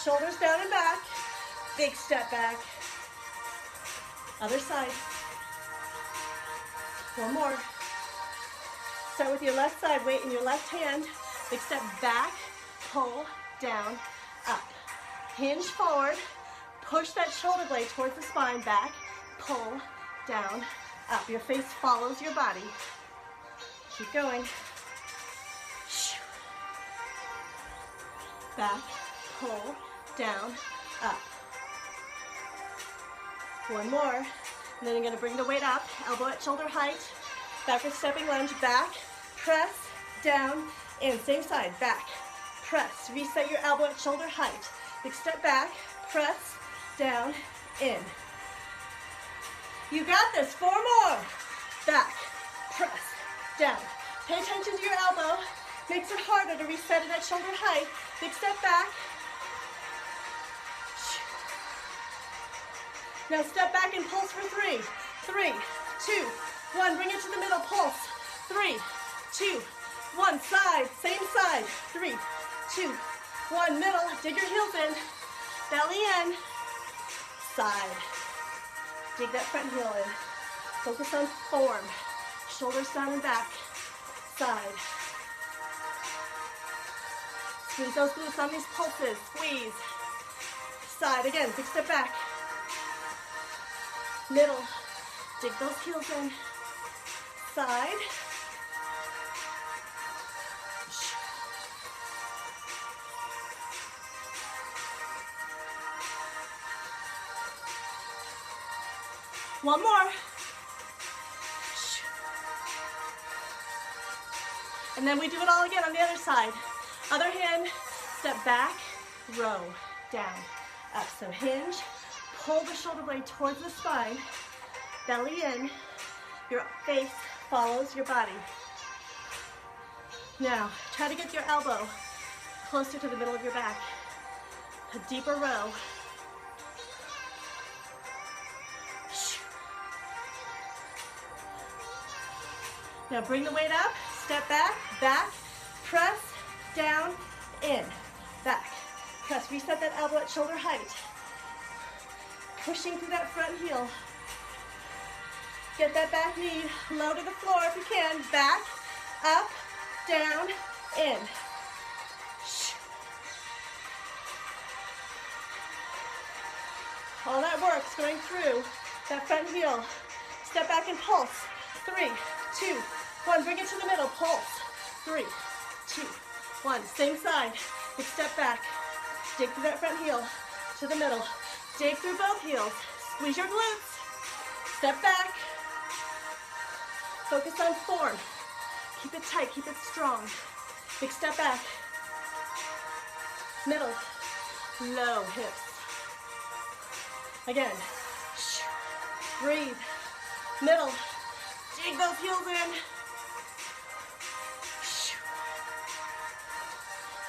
Shoulders down and back. Big step back. Other side. 1 more. Start with your left side, weight in your left hand. Big step back, pull, down, up. Hinge forward, push that shoulder blade towards the spine, back, pull, down, up. Your face follows your body. Keep going. Back, pull, down, up. 1 more. And then you're going to bring the weight up, elbow at shoulder height. Backward stepping lunge, back, press, down, in. Same side, back, press. Reset your elbow at shoulder height. Big step back, press, down, in. You got this. 4 more. Back, press, down. Pay attention to your elbow. Makes it harder to reset it at shoulder height. Big step back. Now step back and pulse for 3. 3, 2, 1. Bring it to the middle. Pulse. 3, 2, 1. Side. Same side. 3, 2, 1. Middle. Dig your heels in. Belly in. Side. Dig that front heel in. Focus on form. Shoulders down and back. Side. Squeeze those glutes on these pulses. Squeeze. Side. Again. Big step back. Middle. Dig those heels in. Side. One more. And then we do it all again on the other side. Other hand, step back, row, down, up. So hinge, pull the shoulder blade towards the spine, belly in, your face follows your body. Now, try to get your elbow closer to the middle of your back. A deeper row. Now bring the weight up, step back, back, press, down, in, back, press. Reset that elbow at shoulder height. Pushing through that front heel. Get that back knee low to the floor if you can. Back, up, down, in. All that work's going through that front heel. Step back and pulse. 3, 2, 1. Bring it to the middle. Pulse. 3, 2, 1. Same side. Big step back. Dig through that front heel to the middle. Dig through both heels. Squeeze your glutes. Step back. Focus on form. Keep it tight. Keep it strong. Big step back. Middle. Low hips. Again. Breathe. Middle. Dig those heels in.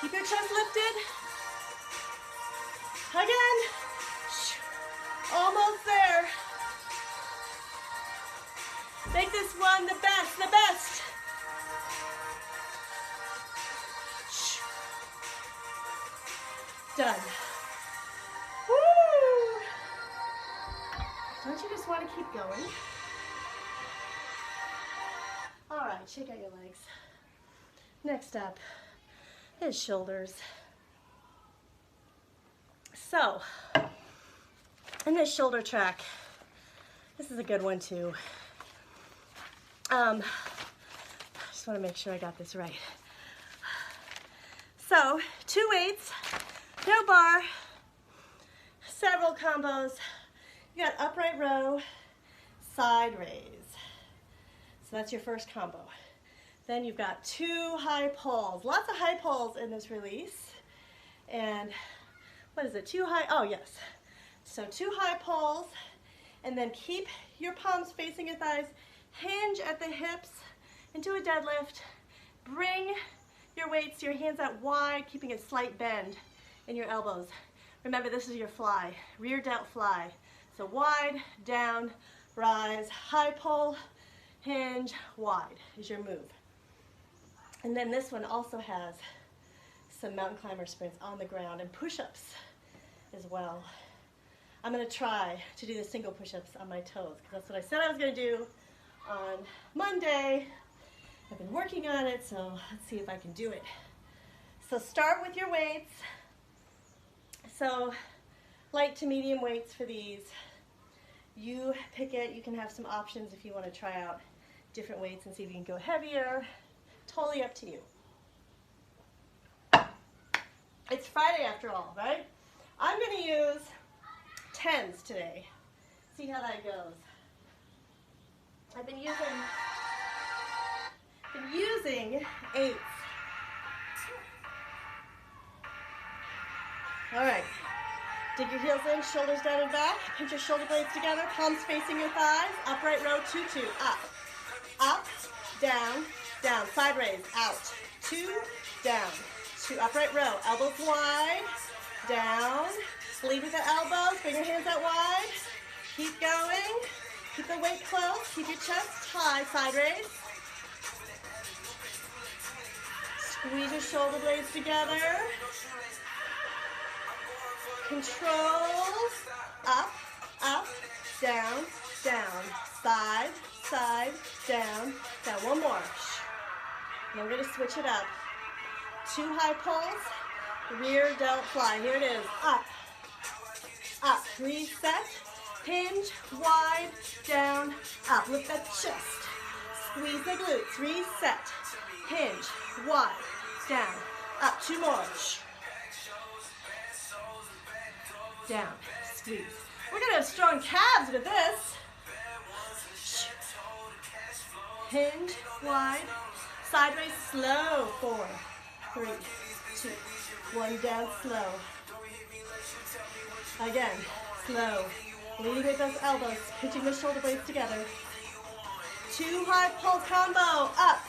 Keep your chest lifted. Again. Almost there. Make this one the best, the best. Done. Woo! Don't you just want to keep going? All right, shake out your legs. Next up is shoulders. So, in this shoulder track, this is a good one too. I just want to make sure I got this right. So, 2 weights, no bar, several combos. You got upright row, side raise. So that's your first combo. Then you've got 2 high pulls. Lots of high pulls in this release. And what is it, 2 high, oh yes. So 2 high pulls, and then keep your palms facing your thighs, hinge at the hips, and do a deadlift. Bring your weights to your hands out wide, keeping a slight bend in your elbows. Remember, this is your fly, rear delt fly. So wide, down, rise, high pull, hinge, wide is your move. And then this one also has some mountain climber sprints on the ground and push-ups as well. I'm going to try to do the single push-ups on my toes because that's what I said I was going to do on Monday. I've been working on it, so let's see if I can do it. So start with your weights. So light to medium weights for these. You pick it. You can have some options if you want to try out different weights and see if you can go heavier. Totally up to you. It's Friday after all, right? I'm going to use 10s today. See how that goes. I've been using 8s. All right. Dig your heels in, shoulders down and back. Pinch your shoulder blades together, palms facing your thighs. Upright row, 2-2. Up, down, down. Side raise, out. 2, down. 2, upright row. Elbows wide, down. Lead with the elbows, bring your hands out wide. Keep going. Keep the weight close. Keep your chest high. Side raise. Squeeze your shoulder blades together. Control. Up, up, down, down. Side, side, down, down. One more. And we're going to switch it up. 2 high pulls. Rear delt fly. Here it is. Up, up. Reset. Hinge, wide, down, up. Lift that chest. Squeeze the glutes. Reset. Hinge, wide, down, up. 2 more. Down, squeeze. We're going to have strong calves with this. Hinge, wide, sideways, slow. 4, 3, 2, 1, down, slow. Again, slow. Leading with those elbows, pinching the shoulder blades together. 2 high pull combo. Up,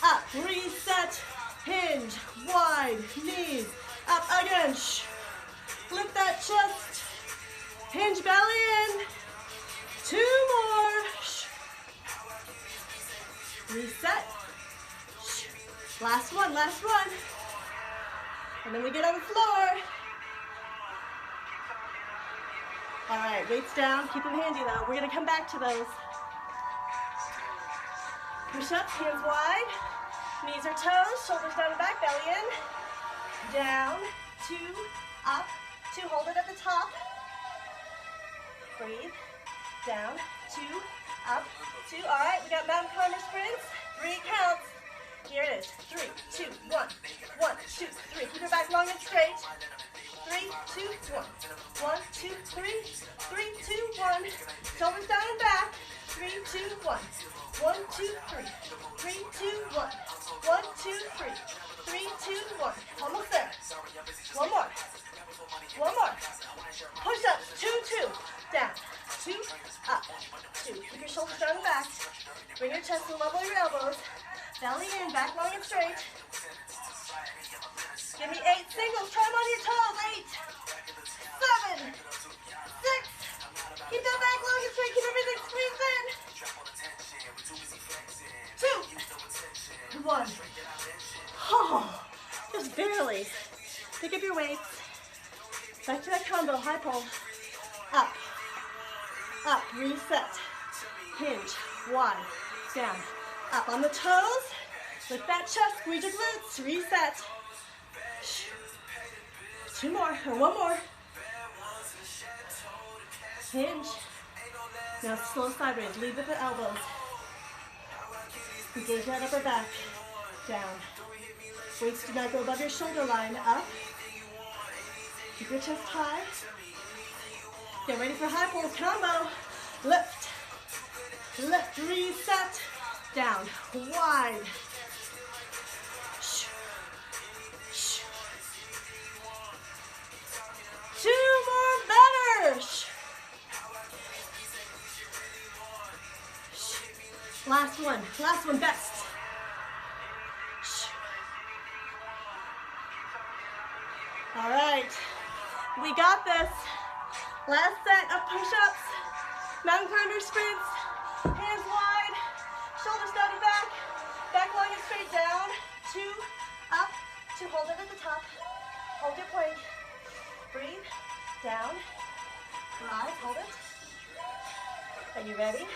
up, reset, hinge, wide, knees, up again. Lift that chest, hinge belly in. 2 more. Reset. Last one, last one. And then we get on the floor. All right, weights down, keep them handy though. We're gonna come back to those. Push-ups, hands wide, knees or toes, shoulders down and back, belly in. Down, 2, up, 2, hold it at the top. Breathe, down, 2, up, 2. All right, we got mountain climber sprints, 3 counts. Here it is, 3, 2, 1, 1, 2, 3. Keep your back long and straight. 3, 2, 1, 1, 2, 3, 3, 2, 1. Shoulders down and back. 3, 2, 1, 1, 2, 3, 3, 2, 1, 1, 2, 3, 3, 2, 1. Almost there. One more. One more. Push-ups. 2, 2. Down. 2, up. 2. Keep your shoulders down and back. Bring your chest and level your elbows. Belly in, back long and straight. Give me 8 singles. Try them on your toes. 8, 7, 6. Keep that back long and straight. Keep everything squeezed in. weights. Back to that combo, high pull. Up, up, reset. Hinge, wide, down. Up on the toes. Lift that chest, squeeze your glutes, reset. 2 more, or 1 more. Hinge. Now slow sideways, lead with the elbows. Engage that upper back, down. Weights do not go above your shoulder line, up. Keep your chest high. Get ready for high pulls combo. Lift, lift, reset, down, wide. 2 more, better. Last one, best. All right, we got this. Last set of push-ups, mountain climber sprints, hands wide, shoulders down and back, back long and straight down, 2, up, 2, hold it at the top, hold your plank, breathe, down, rise, hold it. Are you ready?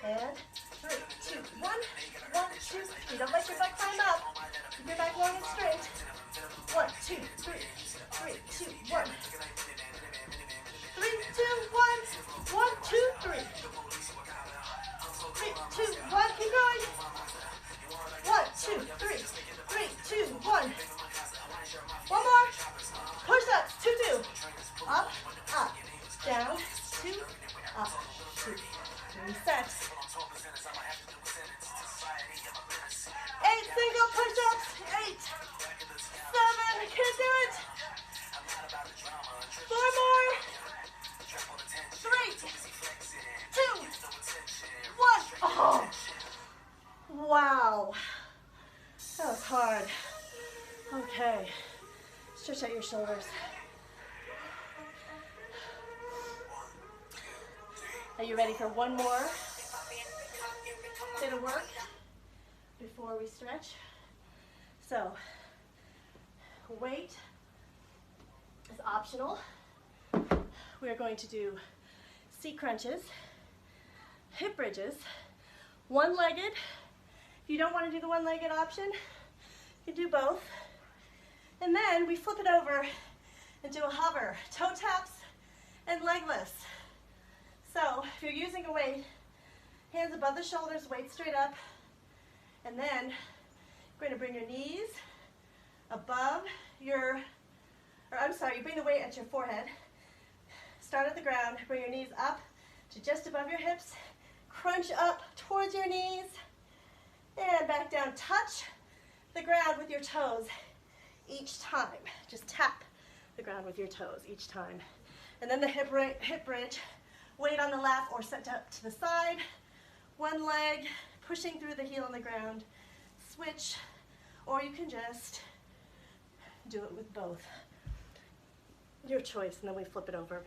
And 3, 2, 1, 1, 2, 3. Don't let your butt climb up. Keep your back long and straight. 1, 2, 3, 3, 2, 1. 3, 2, 1, 1, 2, 3. 3, 2, 1, keep going. 1, 2, 3, 3, 2, 1. 1 more. Push-ups, 2, 2. Up, up, down, 2, up, 2. Reset. 8 single push-ups. 8, 7, can't do it. 4 more. 3, 2, 1. Oh, wow. That was hard. Okay, stretch out your shoulders. Are you ready for 1 more bit of work before we stretch? So, weight is optional. We are going to do seat crunches, hip bridges, one-legged. If you don't want to do the one-legged option, you can do both. And then we flip it over and do a hover, toe taps and leg lifts. So if you're using a weight, hands above the shoulders, weight straight up, and then you're going to bring your knees above your, you bring the weight at your forehead, start at the ground, bring your knees up to just above your hips, crunch up towards your knees, and back down. Touch the ground with your toes each time. Just tap the ground with your toes each time. And then the hip bridge, weight on the lap or set up to the side, one leg pushing through the heel on the ground, switch, or you can just do it with both. Your choice, and then we flip it over.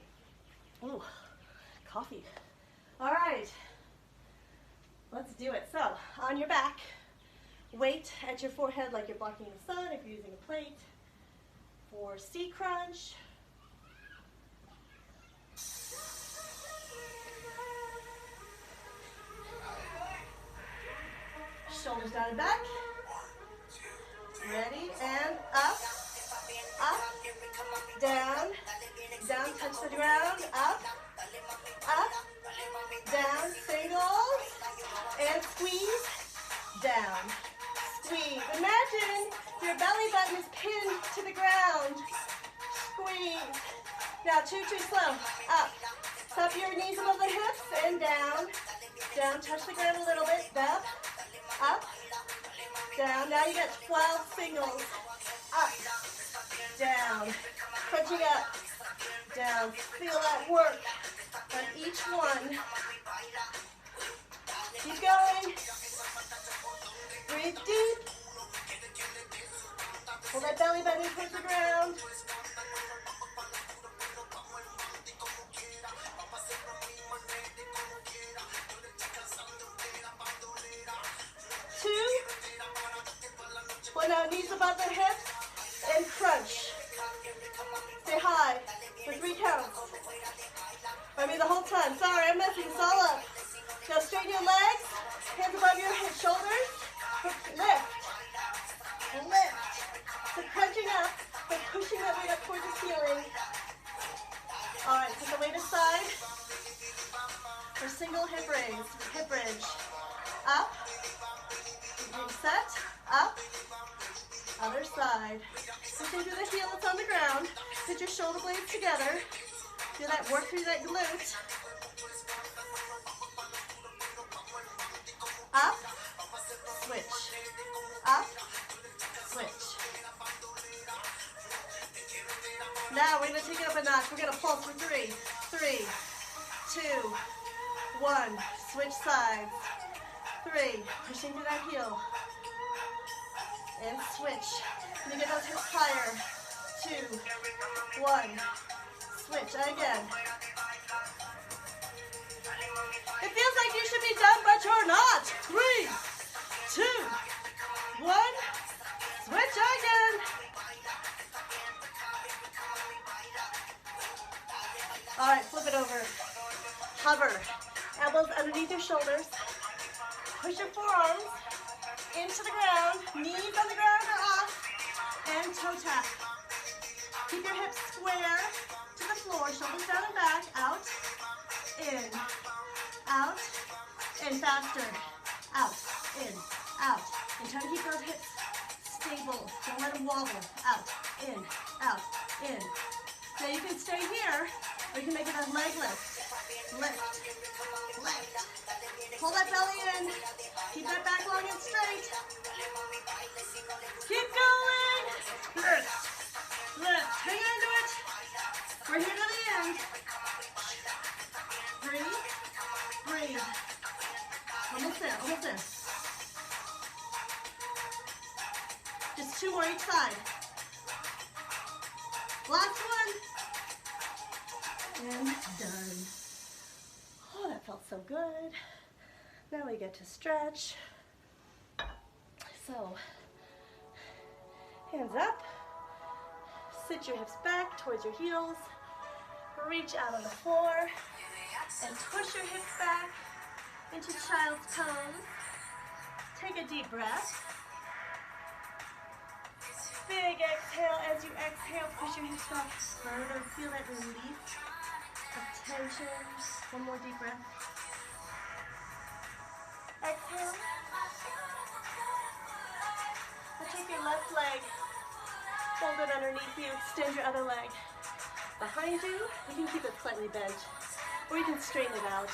Ooh, coffee. All right, let's do it. So, on your back, weight at your forehead like you're blocking the sun if you're using a plate. For seat crunch. Shoulders down and back. Ready, and up, up, down, down, touch the ground, up, down, singles, and squeeze, down, squeeze. Imagine your belly button is pinned to the ground. Squeeze. Now, too slow. Up. Stop your knees above the hips and down. Down, touch the ground a little bit. Up, down. Now you got 12 singles. Up, down, crunching up, down. Feel that work on each one. Keep going. Breathe deep. Pull that belly button towards the ground. Now knees above the hips and crunch. Stay high for 3 counts. I mean the whole time. Sorry, I'm messing this all up. Now straighten your legs. Hands above your shoulders. Lift. Lift. So crunching up, but pushing that weight up towards the ceiling. All right, put the weight aside. For single hip raise, hip bridge. Up. Reset. Up. Other side. Pushing through the heel that's on the ground. Put your shoulder blades together. Do that, work through that glute. Up. Switch. Up. Switch. Now we're going to take it up a notch. We're going to pulse for 3, 3, 2, 1. Switch sides. 3. Pushing through that heel. And switch. You get those hips higher. 2, 1. Switch. Again. It feels like you should be done, but you're not. 3, 2, 1. Switch again. All right, flip it over. Hover. Elbows underneath your shoulders. Push your forearms into the ground. Knees on the ground or off. And toe tap. Keep your hips square to the floor. Shoulders down and back. Out. In. Out. In. Faster. Out. In. Out. And try to keep those hips stable. Don't let them wobble. Out. In. Out. In. Now you can stay here, or you can make it a leg lift. Lift. Lift. Pull that belly in. Keep that back long and straight. Keep going. Lift. Lift. Hang on to it. We're here to the end. Breathe. Breathe. Almost there. Almost there. Just 2 more each side. Last one. And done. Oh, that felt so good. Now we get to stretch. So, hands up. Sit your hips back towards your heels. Reach out on the floor. And push your hips back into child's pose. Take a deep breath. Big exhale. As you exhale, push your hips back further. Feel that relief of tension. One more deep breath. Exhale. Now take your left leg, fold it underneath you, extend your other leg behind you. You can keep it slightly bent, or you can straighten it out.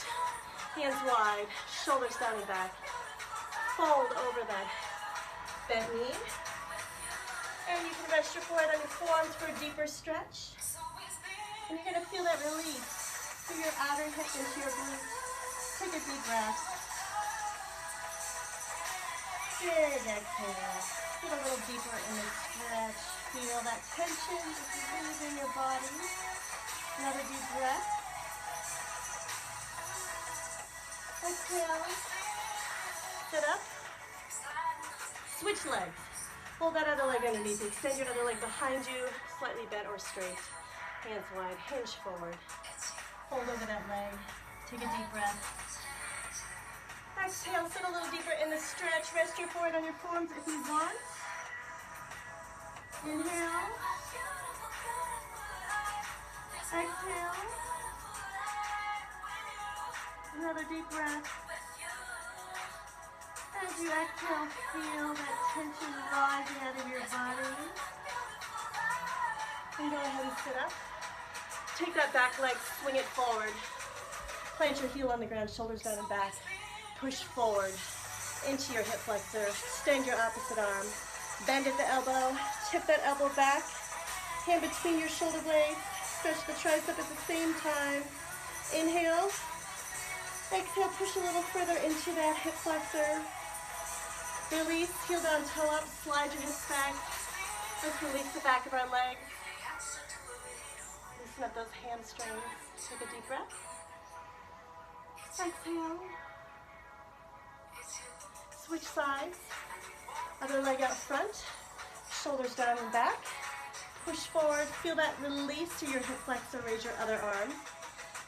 Hands wide, shoulders down and back. Fold over that bent knee. And you can rest your forehead on your forearms for a deeper stretch. And you're going to feel that release through your outer hip into your glutes. Take a deep breath. Big exhale. Get a little deeper in the stretch. Feel that tension just release in your body. Another deep breath. Exhale. Sit up. Switch legs. Hold that other leg underneath you. Extend your other leg behind you, slightly bent or straight. Hands wide, hinge forward. Fold over that leg. Take a deep breath. Exhale, sit a little deeper in the stretch. Rest your forehead on your forearms if you want. Inhale. Exhale. Another deep breath. As you exhale, feel that tension rising out of your body. And go ahead and sit up. Take that back leg, swing it forward. Plant your heel on the ground, shoulders down and back. Push forward into your hip flexor. Extend your opposite arm. Bend at the elbow. Tip that elbow back. Hand between your shoulder blades. Stretch the tricep at the same time. Inhale. Exhale, push a little further into that hip flexor. Release, heel down, toe up, slide your hips back. Let's release the back of our legs. Loosen up those hamstrings. Take a deep breath. Exhale. Switch sides. Other leg out front. Shoulders down and back. push forward. Feel that release to your hip flexor. Raise your other arm.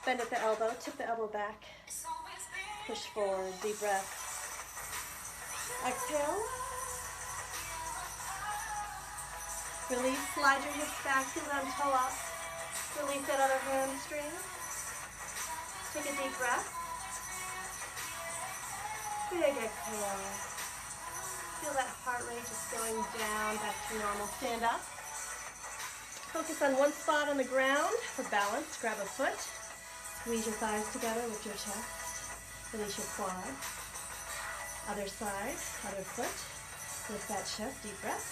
Bend at the elbow. Tip the elbow back. Push forward. Deep breath. Exhale. Release. Slide your hips back. Feel them toe up. Release that other hamstring. Take a deep breath. Big exhale. Feel that heart rate just going down, back to normal. Stand up. Focus on one spot on the ground for balance. Grab a foot. Squeeze your thighs together with your chest. Release your quad. Other side, other foot. Lift that chest, deep breath.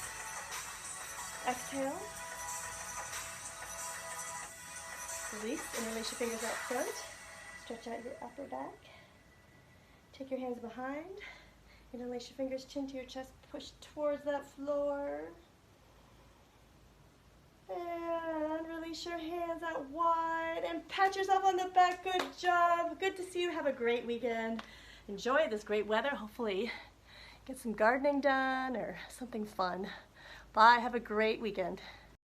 Exhale. Release and release your fingers out front. Stretch out your upper back. Take your hands behind. Interlace your fingers, chin to your chest. Push towards that floor. And release your hands out wide and pat yourself on the back. Good job. Good to see you. Have a great weekend. Enjoy this great weather. Hopefully get some gardening done or something fun. Bye. Have a great weekend.